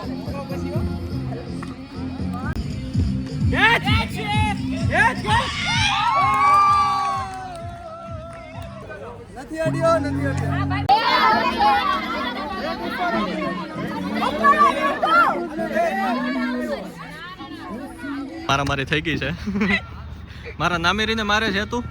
નથી અડ્યો નથી અડ્યો મારા મારી થઈ ગઈ છે મારા નામે રીને મારે છે તું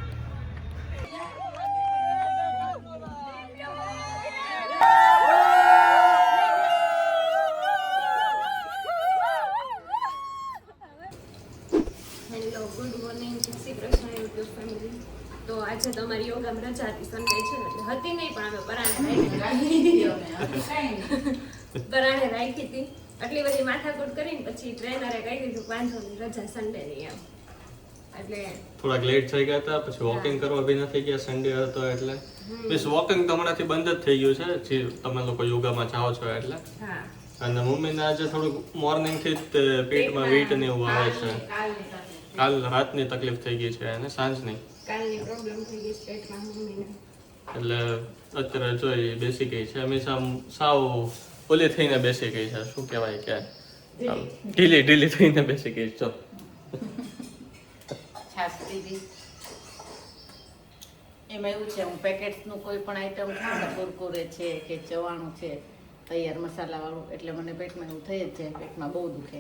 hello good morning Shri Krishna YouTube family. તો આજે તમારી યોગામાં રજા હતી, સન્ડે છે એટલે હતી નહીં, પણ અમે પરાણે રાખી હતી. આટલી બધી માથાકૂટ કરીને પછી ટ્રેનરે કહી દીધું 5 ની રજા સન્ડે ની એમ. એટલે થોડાક લેટ થઈ ગયા હતા, પછી વોકિંગ કરવા બી નથી ગયા, સન્ડે હતો એટલે. બસ વોકિંગ તો હમણાંથી બંધ જ થઈ ગયું છે, જે તમે લોકો યોગામાં જાઓ છો એટલે. હા, અને મમ્મીને આજે થોડુંક મોર્નિંગ થી જ પેટમાં વીટ ને એવું આવે છે. કાલ રાતની તકલીફ થઈ ગઈ છે અને સાંજની, કાલની પ્રોબ્લેમ થઈ ગઈ છે પેટમાં મમ્મીને. એટલે અત્યારે જોઈ બેસી ગઈ છે. હંમેશા સાવ ઓલી થઈને બેસી ગઈ છે, શું કહેવાય કે ઢીલી થઈને બેસી ગઈ છે. એમાં એવું છે, હું પેકેટ્સનું કોઈ પણ આઈટમ ખાઉં, કુરકુરે છે કે ચવાણું છે તૈયાર મસાલાવાળું, એટલે મને પેટમાં એવું થઈ જ જાય, પેટમાં બહુ દુખે.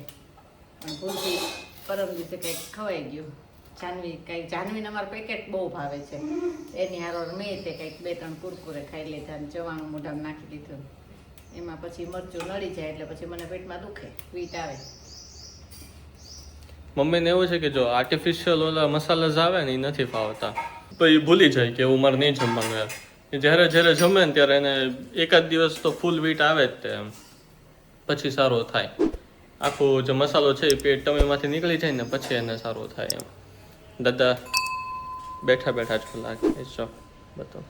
પણ ભૂલથી પરમ દિવસે કંઈક ખવાઈ ગયું. જાનવીને અમારું પેકેટ બહુ ભાવે છે, એની હારોર મેં તે કંઈક 2-3 કુરકુરે ખાઈ લીધા અને ચવાણું મોઢામાં નાખી દીધું. એમાં પછી મરચું નડી જાય એટલે પછી મને પેટમાં દુખે, વીટ આવે. મમ્મીને એવું છે કે જો આર્ટિફિશિયલ ઓલા મસાલા જ આવે ને એ નથી ફાવતા, તો એ ભૂલી જાય કે એવું મારે નહીં જમવાનું યાર. જ્યારે જમે ને ત્યારે એને એકાદ દિવસ તો ફૂલ વીટ આવે જ તે એમ, પછી સારું થાય. આખો જે મસાલો છે એ પેટ ટમીમાંથી નીકળી જાય ને પછી એને સારું થાય એમ. દાદા બેઠા જ લાગે જો બધું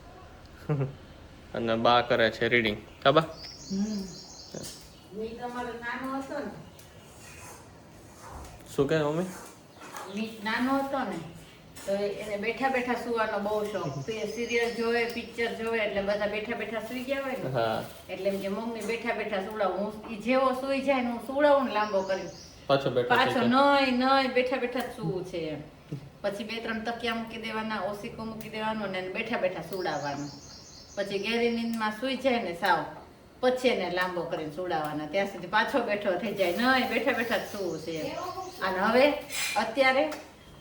અને બા કરે છે રીડિંગ. કાબા મીત અમારો નાનો હતો ને, શું કહે મમ્મી? મીત નાનો હતો ને તો એને બેઠા સુવાનો બહુ શોખ. સિરિયલ જોવે, પિક્ચર જોવે એટલે બધા બેઠા સુઈ ગયા હોય ને, એટલે એમ કે મમ્મી બેઠા સુવડાવું. હું જેવો સુઈ જાય ને હું સુવડાવું ને લાંબો કરી પાછો નહીં બેઠા જ સુવું છે એમ. પછી 2-3 તકિયા મૂકી દેવાના, ઓસીકો મૂકી દેવાનું ને બેઠા સુવડાવવાનું. પછી ગેરી નીંદમાં સુઈ જાય ને સાવ, પછી એને લાંબો કરીને સુવડાવવાના, ત્યાં સુધી પાછો બેઠો થઈ જાય. નહીં બેઠા જ સુવું છે એમ. અને હવે અત્યારે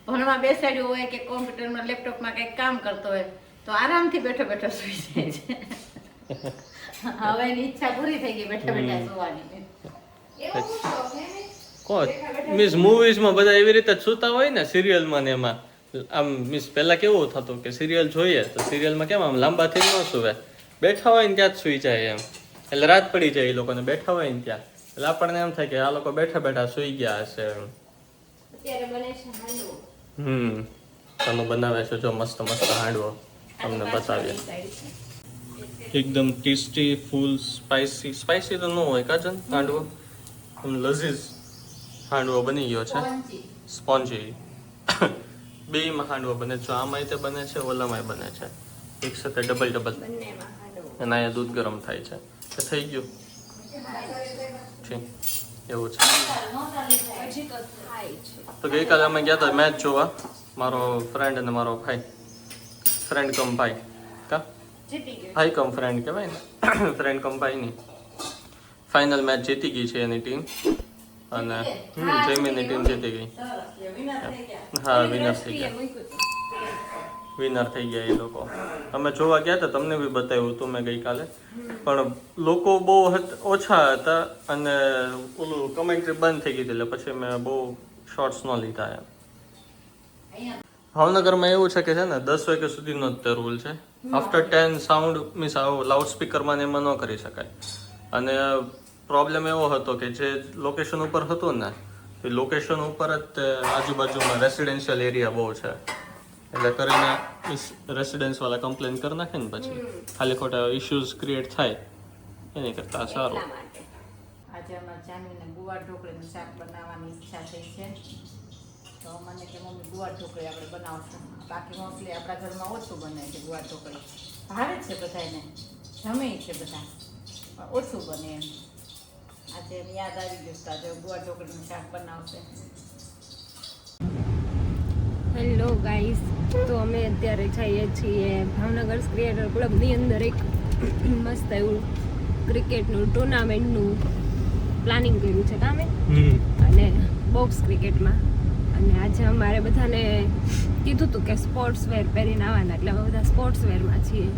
ભણવા બેસાડ્યું હોય કે કોમ્પ્યુટરમાં લેપટોપમાં કંઈક કામ કરતો હોય તો આરામથી બેઠો સુઈ જાય છે. હવે એની ઈચ્છા પૂરી થઈ ગઈ બેઠા સુવાની. મિસ મૂવીઝમાં બધા એવી રીતે સૂતા હોય ને, સિરિયલમાં ને એમાં આમ મિસ પહેલા કેવું થતું કે સિરિયલ જોઈએ તો સિરિયલમાં કેમ આમ લાંબાથી ન સુવે, બેઠા હોય ને ત્યાં જ સુઈ જાય એમ. એટલે રાત પડી જાય એ લોકોને બેઠા હોય ને ત્યાં, એટલે આપણને એમ થાય કે આ લોકો બેઠા સુઈ ગયા હશે એમ. અત્યારે બને છે હાંડવો. તમે બનાવે છે જો મસ્ત હાંડવો, તમને બતાવીએ. એકદમ ટેસ્ટી, ફૂલ સ્પાઈસી તો ન હોય કાજન હાંડવો, લઝીઝ હાંડવો બની ગયો છે. સ્પોન્જી બેયમાં હાંડવો બને છે, આમાંય તે બને છે, ઓલામાંય બને છે, એક સાથે ડબલ બંનેમાં હાંડવો. અને અહીંયા દૂધ ગરમ થાય છે. એ થઈ ગયું એવું છે. હજી તો થાય છે. તો ગઈકાલે અમે ગયા હતા મેચ જોવા, મારો ફ્રેન્ડ અને મારો ભાઈ, ફ્રેન્ડ કમ ભાઈ કા ભાઈ કમ ફ્રેન્ડ કહેવાય ને, ફ્રેન્ડ કમ ભાઈ ની ફાઇનલ મેચ જીતી ગઈ છે એની ટીમ, અને જયમીની ટીમ જીતી ગઈ. હા વિનર થઈ ગયા એ લોકો. અમે જોવા ગયા હતા, તમને બી બતાવ્યું હતું મેં ગઈકાલે, પણ લોકો બહુ ઓછા હતા અને ઓલું કમેન્ટ્રી બંધ થઈ ગઈ હતી, એટલે પછી મેં બહુ શોર્ટ્સ ન લીધા એમ. ભાવનગરમાં એવું છે કે છે ને 10 વાગ્યા સુધીનો જ તે રૂલ છે. આફ્ટર 10 સાઉન્ડ મીન્સ આવો લાઉડ સ્પીકરમાં એમાં ન કરી શકાય. અને પ્રોબ્લેમ એવો હતો કે જે લોકેશન ઉપર હતું ને એ લોકેશન ઉપર જ આજુબાજુમાં રેસિડેન્શિયલ એરિયા બહુ છે, એટલે કરીને રેસિડેન્સવાળા કમ્પ્લેન કરી નાખે ને પછી ખાલી ખોટા ઇશ્યુઝ ક્રિએટ થાય એની કરતાં સારું. આજે અમારે જાનવીને ગુવાર ઢોકળીનું શાક બનાવવાની ઈચ્છા થઈ છે, તો મને કે મમ્મી ગુવાર ઢોકળી આપણે બનાવશું. બાકી મોસ્ટલી આપણા ઘરમાં ઓછું બને છે ગુવાર ઢોકળી, ભાવે જ છે બધાને, જમે છે બધા, ઓછું બને એમ. આજે એને યાદ આવી ગયું તો આજે ગુવાર ઢોકળીનું શાક બનાવશે. હેલો ગાઈસ, તો અમે અત્યારે જઈએ છીએ ભાવનગર ક્રિએટર ક્લબની અંદર એક મસ્ત એવું ક્રિકેટનું ટુર્નામેન્ટનું પ્લાનિંગ કર્યું છે કામે, અને બોક્સ ક્રિકેટમાં. અને આજે અમારે બધાને કીધું હતું કે સ્પોર્ટ્સ વેર પહેરીને આવવાના, એટલે અમે બધા સ્પોર્ટ્સ વેરમાં છીએ.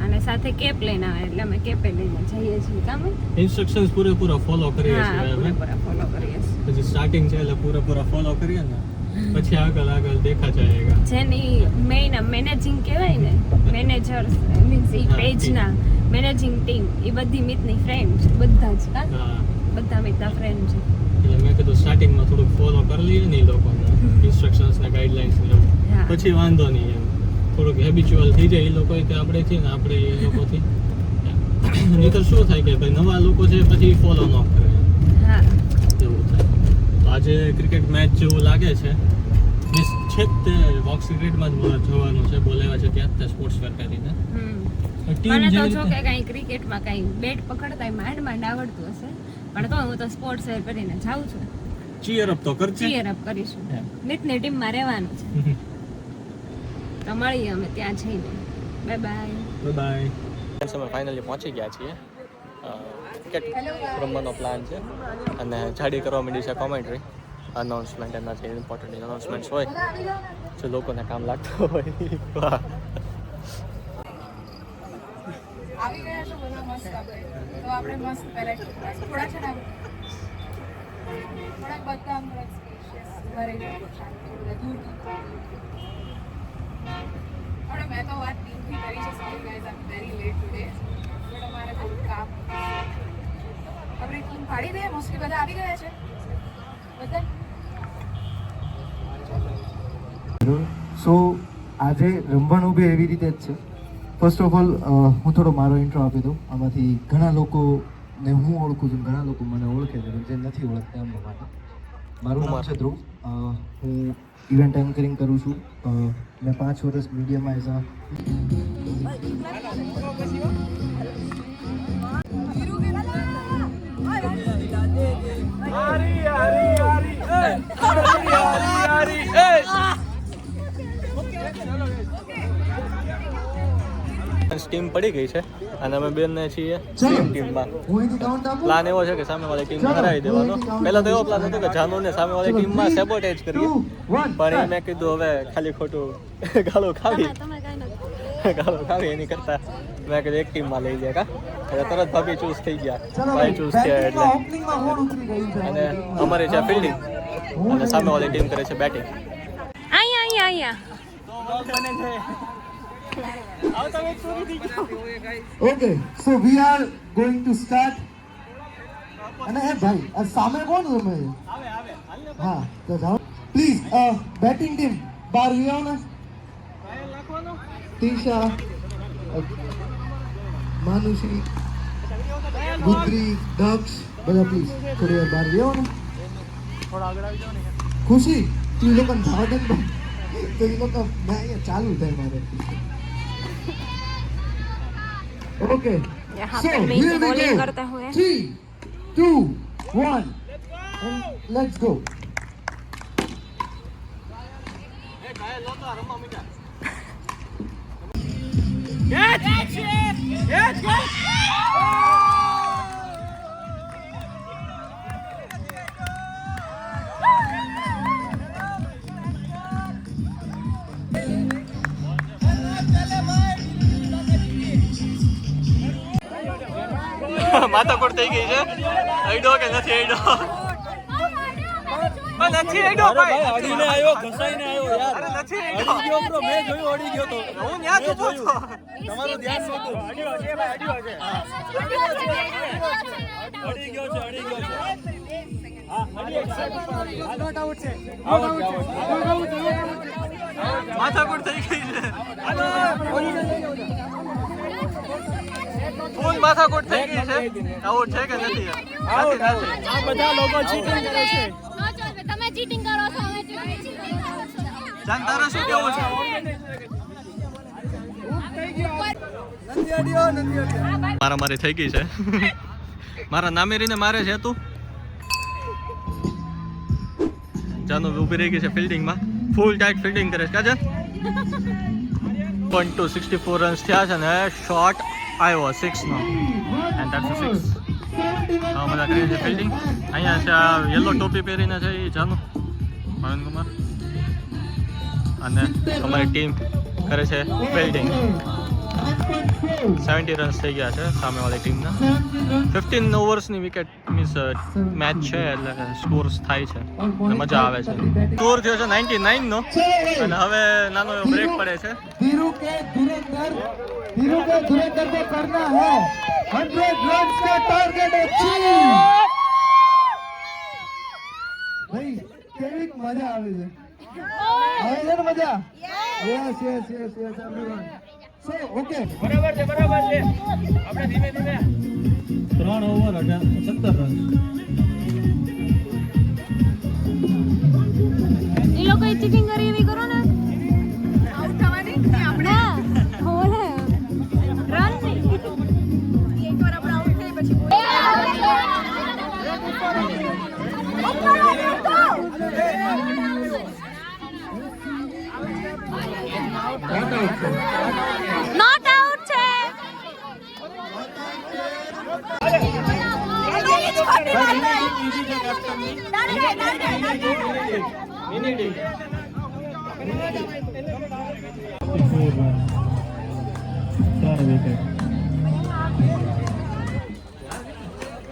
અને સાથે કેપ લઈને આવવાના, એટલે અમે કેપે લઈને જઈએ છીએ કામે. ઇન્સ્ટ્રક્શન્સ પૂરેપૂરા ફોલો કરીએ છીએ અમે. પૂરેપૂરા ફોલો કરીએ છીએ. પછી સ્ટાર્ટિંગ છે એટલે પૂરેપૂરા ફોલો કરીએ ને, પછી આગળ દેખા જાયેગા. જેની મેઇન મેનેજિંગ કહેવાય ને, મેનેજર્સ મીન્સ એ પેજના મેનેજિંગ ટીમ, એ બધી મિતની ફ્રેન્ડ છે, બધા જ કા, બધા મિતના ફ્રેન્ડ છે. એટલે મેં કીધું સ્ટાર્ટિંગમાં થોડુંક ફોલો કરી લઈએ ને એ લોકોને ઇન્સ્ટ્રક્શન્સ ને ગાઈડલાઇન્સ ને એવું, પછી વાંધો નહીં એમ થોડુંક હેબિચ્યુઅલ થઈ જાય એ લોકો કે આપણેથી ને આપણે એ લોકોથી. નહીંતર શું થાય કે ભાઈ નવા લોકો છે પછી ફોલો ન કરે, હા એવું થાય. તો આજે ક્રિકેટ મેચ જેવું લાગે છે. મિસ છે તે બોક્સ ક્રિકેટમાં જ જોવાનું છે, બોલાવ્યા છે ત્યાં જ સ્પોર્ટ્સ વેર પહેરીને. મને તો જો કે કઈ ક્રિકેટમાં કઈ બેટ પકડતા માંડ આવડતું હશે, પણ તો હું તો સ્પોર્ટ્સ વેર પહેરીને જાઉં છું. ચીયર અપ તો કરજે, ચીયર અપ કરીશું. મિતની ટીમમાં રહેવાનું છે. તો મળીએ અમે ત્યાં જઈને. Bye bye. બાય. અમે ફાઇનલી પહોંચી ગયા છીએ. ક્રિકેટ રમવાનો પ્લાન છે અને જાડી કરવા માંડી છે કોમેન્ટ્રી. અનાઉન્સમેન્ટ એના જે ઇમ્પોર્ટન્ટ અનાઉન્સમેન્ટ્સ હોય જે લોકોને કામ લાગતું હોય. આવી ગયા છો બધા મસ્ત આપણે, તો આપણે મસ્ત પહેલા થોડા છે ને થોડાક બધા આમ થોડાક સ્પેશિયસ ઘરે શાંતિ દૂર પણ મેં તો વાત ટીમથી કરી છે. Sorry guys, I am very late today, but અમારે થોડું કામ આપણે ટીમ પાડી દઈએ. મોસ્ટલી બધા આવી ગયા છે બધા. સો આજે રમવાનું બી એવી રીતે જ છે. ફર્સ્ટ ઓફ ઓલ હું થોડો મારો ઇન્ટ્રો આપી દઉં. આમાંથી ઘણા લોકોને હું ઓળખું છું, ઘણા લોકો મને ઓળખે છે, જે નથી ઓળખતા એમના માટે. મારું નામ છે ધ્રુવ. હું ઇવેન્ટ એન્કરિંગ કરું છું. મેં 5 વર્ષ મીડિયામાં એઝ ટીમ પડી ગઈ છે અને અમે બેનને છીએ ટીમમાં. પ્લાન એવો છે કે સામેવાળી ટીમ હરાવી દેવાનો. પહેલા તો એવો પ્લાન હતો કે જાનુને સામેવાળી ટીમમાં સેબોટેજ કરીએ, પણ એ મેં કીધું હવે ખાલી ખોટું ગાળો ખાવી એની કરતા મેં કીધું એક ટીમમાં લઈ જાય કા. એટલે તરત ભાભી ચૂઝ થઈ ગયા, ભાઈ ચૂઝ થયા એટલે. અને અમારી છે ફિલ્ડિંગ અને સામેવાળી ટીમ કરે છે બેટિંગ. અહીંયા Okay, so we are going to start. અને હે ભાઈ આ સામે કોણ રમે? હા તો જાઓ પ્લીઝ. બેટિંગ ટીમ બહાર આવો ને. તીશા, માનુષી, ગુદ્રી, દક્ષ બધા પ્લીઝ થોડી વાર બહાર આવો ને. ખુશી તું લોકોને જવા દે ને, તો એ લોકો મેં અહીંયા ચાલુ થાય મારે. Okay. So here we go. 3, 2, 1, and let's go. માથાકૂટ થઈ ગઈ છે. આઈડો કે નથી આઈડો? નથી આઈડો ભાઈ. અડીને આવ્યો, ઘસાઈને આવ્યો યાર. અરે નથી આઈડો. અડી ગયો બ્રો, મેં જોયું અડી ગયો તો. હું ન્યા તો હતો. તમારું ધ્યાન નહોતું. અડ્યો છે ભાઈ, અડ્યો છે. અડી ગયો છે, અડી ગયો છે. હા, અડી ગયો છે. નોટ આઉટ છે. માથાકૂટ થઈ ગઈ છે. ફૂલ માથાકૂટ થઈ ગઈ છે. આઉટ છે કે નથી? આ બધા લોકો ચીટિંગ કરે છે. તમે ચીટિંગ કરો છો, અમે ચીટિંગ કરો છો. જાન તારા શું કેવું છે? નથી અડ્યો. મારામારી થઈ ગઈ છે. મારા નામેરીને મારે છે તું જાનુ ઊભી રહી ગઈ છે ફિલ્ડિંગમાં ફૂલ ટાઈટ ફિલ્ડિંગ કરે છે કાજલ 0.264 રન્સ થયા છે ને શોટ આવ્યો 6 નો એન્ડ ધેટ્સ 6 આ બધા કરે છે ફિલ્ડિંગ અહીંયા છે આ યલો ટોપી પહેરીને છે એ જાનુ ભાવિન કુમાર અને અમારી ટીમ કરે છે ફિલ્ડિંગ 70 રન્સ થઈ ગયા છે સામેવાળી ટીમના 15 ઓવર્સની વિકેટ મીન્સ મેચ છે એટલે સ્કોર્સ થાય છે અને મજા આવે છે સ્કોર થયો છે 99 નો અને હવે નાનો એવો બ્રેક પડે છે धीरू के धुरंधर को करना है 100 रन का टारगेट अचीव भाई केवी मजा આવે છે મજા યસ एवरीवन સો ઓકે બરાબર છે આપણે ધીમે ધીમે 3 ઓવર 17 રન એ લોકોએ ચીટિંગ કરી એવી કરો ને આઉટ થવાની આપણે હોલે રન એકવાર આપણે આઉટ થઈ પછી નોટ આઉટ છે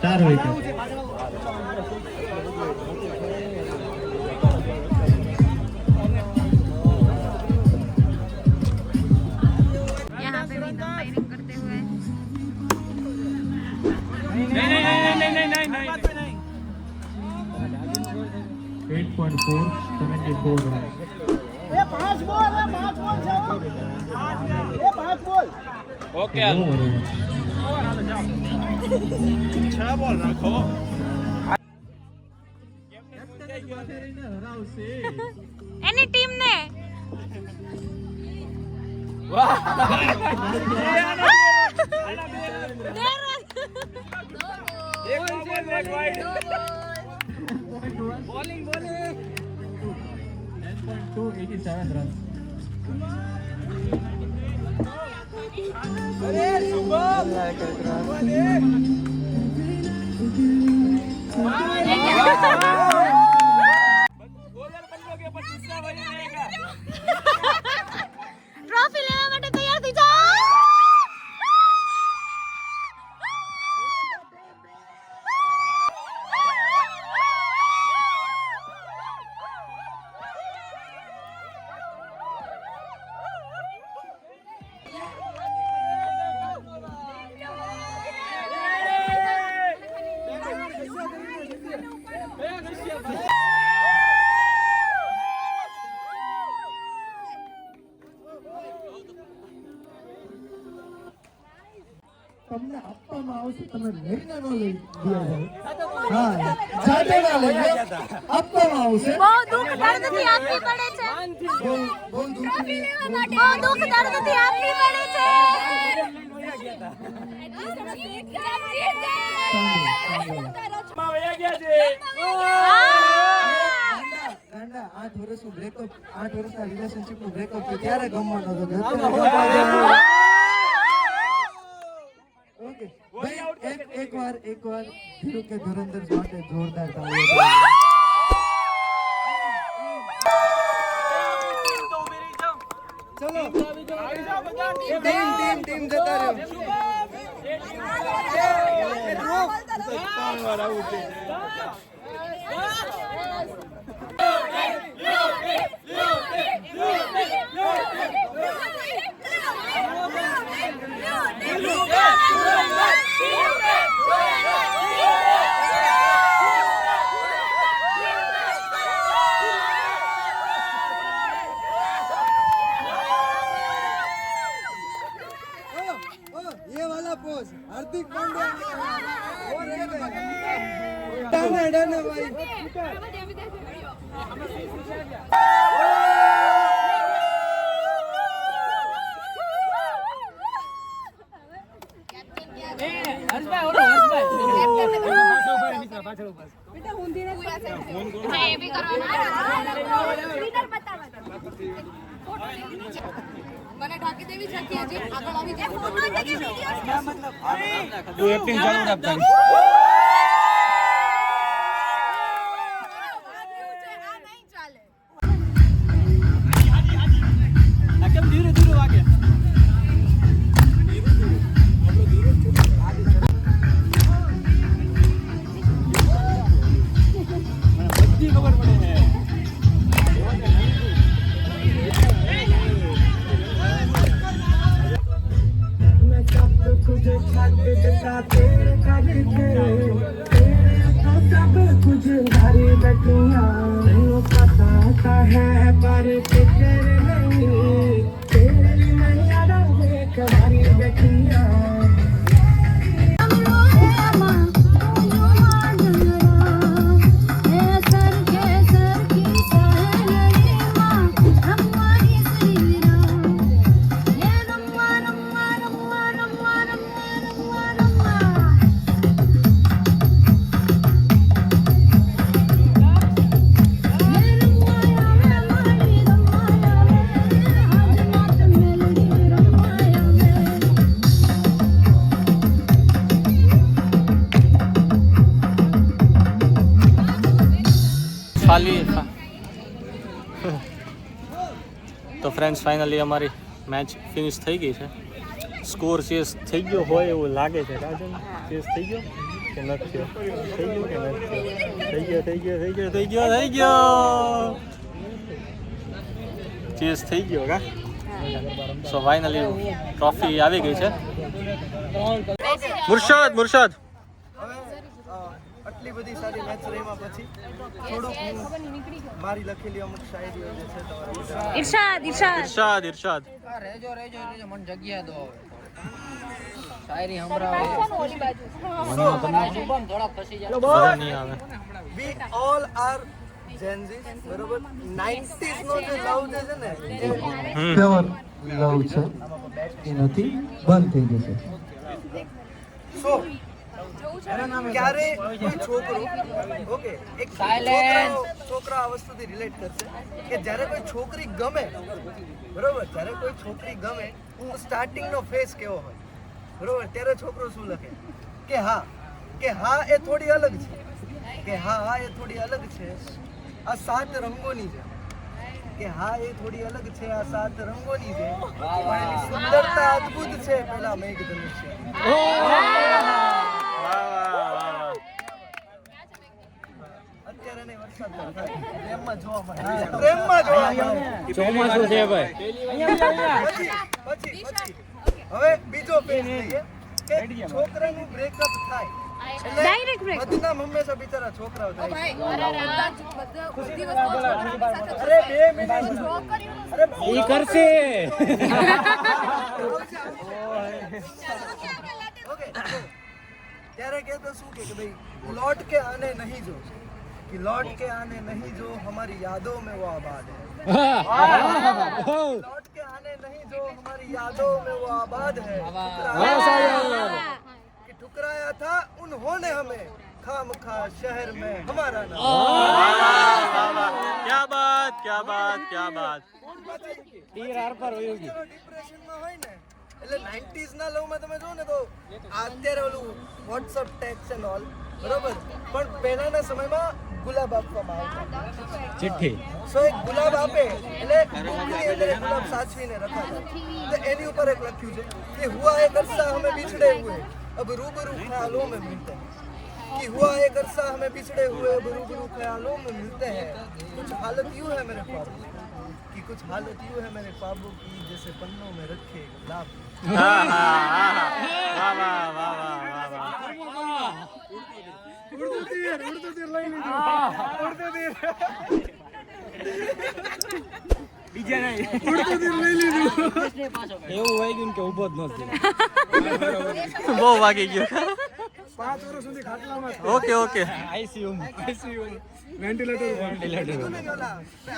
चार विकेट यहाँ पे भी कंपायरिंग करते हुए नहीं 8.4 74 रन ओके એની ટીમ ને बॉलिंग 10.2 87 रन ટ્રોફી લેવા માટે તૈયાર થઈ જાઓ તમને આપવામાં આવશે તમે લઈને ન લઈ ગયા હા જાતે ના લઈ આપવામાં આવશે બહુ દુઃખ દર્દથી આપવી પડે છે બહુ દુઃખની બહુ દુઃખ દર્દથી આપવી પડે છે ગાંડા 8 વર્ષનું બ્રેકઅપ 8 વર્ષના રિલેશનશિપનું બ્રેકઅપ છે ત્યારે ગમવાનો હતો ઓકે ભાઈ એકવાર ધીરુ કે ધુરંધર માટે જોરદાર તાળીઓ ચલો ટીમ જતા ये वाला पोज हार्दिक पांड्या और डन है भाई એ બી મને ઢાંકી દેવી છે કે હજી આગળ આવી જાય ફોનમાં છે કે વિડિયો તું એક્ટિંગ ચાલુ રાખ તારી આ નહીં ચાલે આ કેમ ધીરે ધીરે વાગે બધી ખબર પડે છે ખાલી તો ફ્રેન્ડ્સ ફાઇનલી અમારી મેચ ફિનિશ થઈ ગઈ છે સ્કોર ચેસ થઈ ગયો હોય એવું લાગે છે રાજન ચેસ થઈ ગયો કે નથી થયો થઈ ગયો કે નથી થઈ ગયો ચેસ થઈ ગયો કા સો ફાઇનલી ટ્રોફી આવી ગઈ છે મુરશાદ આટલી બધી સારી મેચ રહીમાં પછી થોડુંક મારી લખેલી અમુક શાયરીઓ જે છે તમારા ઇરશાદ રેજો મને જગ્યા દો શાયરી સંભળાવો થોડા ખસી જાય બધા નહીં આવે વી ઓલ આર જેન ઝી બરોબર 90s નો જે લવ જે છે ને પ્યોર લવ છે એ નથી બંધ થઈ જશે સો ક્યારે કોઈ છોકરો ઓકે એક છોકરા આ વસ્તુથી રિલેટ કરશે કે જ્યારે કોઈ છોકરી ગમે બરોબર જ્યારે કોઈ છોકરી ગમે તો સ્ટાર્ટિંગ નો ફેસ કેવો હોય બરોબર ત્યારે છોકરો શું લખે કે હા એ થોડી અલગ છે આ 7 રંગોની છે કે હા એ થોડી અલગ છે આ 7 રંગોની છે પણ એની સુંદરતા અદ્ભુત છે પેલા મેઘધનુષ્ય અત્યારે નહીં વરસાદ થાય પ્રેમમાં જોવા મળે ચોમાસું છે ભાઈ પછી હવે બીજો પેજ લઈએ કે છોકરાનું બ્રેકઅપ થાય ડાયરેક્ટ બ્રેક બદનામ હંમેશા બિચારા છોકરાઓ થાય ભાઈ બધા બધી વસ્તુ અરે 2 મિનિટ અરે ઈ કરશે ओके ત્યારે કહેતો શું કે ભાઈ लौट के आने नहीं जो कि लौट के आने नहीं जो हमारी यादों में वो आबाद है लौट के आने नहीं जो हमारी यादों में वो आबाद है कि ठुकराया था उन्होंने हमें खामखा शहर में हमारा नाम क्या बात તીર આર પર હોય ગઈ ડિપ્રેશન માં હોય ને એટલે 90s ના લવ માં તમે જો ને તો અત્યારે ઓલું WhatsApp ટેક્સ એન્ડ ઓલ બરોબર પણ પહેલાના સમયમાં ગુલાબ આપવામાં આવતા ચિઠ્ઠી સો એક ગુલાબ આપે એટલે બુકની અંદર એક ગુલાબ સાચવીને રખાતા તો એની ઉપર એક લખ્યું છે કે હુઆ એક અરસા હમે બિછડે હુએ અબ રૂબરૂ ખ્યાલોं में मिलते हैं कि हुआ एक अरसा हमें बिछड़े हुए अब रूबरू ख्यालों में मिलते हैं कुछ हालत यूं है मेरे ख्वाबों की कुछ हालत यूं है मेरे ख्वाबों की जैसे पन्नों में रखे गुलाब ઉડતું તીર લઈ લીધું ઉડતું તીર બીજા નહીં ઉડતું તીર લઈ લીધું એવું હોય ગયું કે ઊભો જ નથી બહુ વાગી ગયો 5 વર્ષ સુધી ખાટલામાં ઓકે આઈસીયુ વેન્ટિલેટર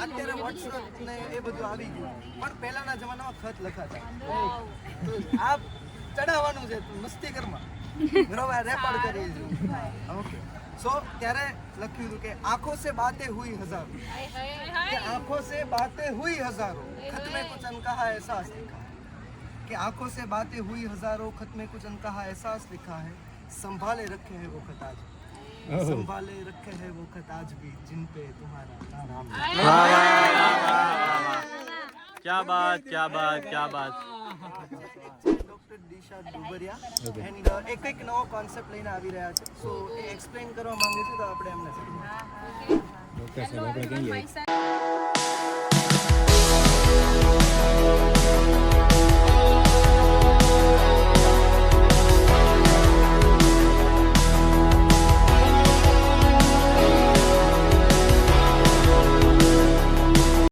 અત્યારે WhatsApp ને એ બધું આવી ગયું પણ પહેલાના જમાનામાં ખત લખાતા તો આ ચડાવવાનું છે મસ્તી કરમાં બરોબર રેકોર્ડ કરી ઓકે સો ત્યારે લખ્યું હતું કે આંખો સે બાतें हुई हजारों कि आंखों से बातें हुई हजारों खत में कुछ अनकहा एहसास लिखा है कि आंखों से बातें हुई हजारों खत में कुछ अनकहा एहसास लिखा है संभाले रखे हैं वो खत आज संभाले रखे हैं वो खत आज भी जिन पे तुम्हारा नाम क्या बात क्या बात क्या बात ડોક્ટર દિશા ડુબરિયા એન્ડ એક નવો કોન્સેપ્ટ લઈને આવી રહ્યા છે સો એ એક્સપ્લેન કરવા માંગે છે તો આપણે એમને Hello everyone, my side.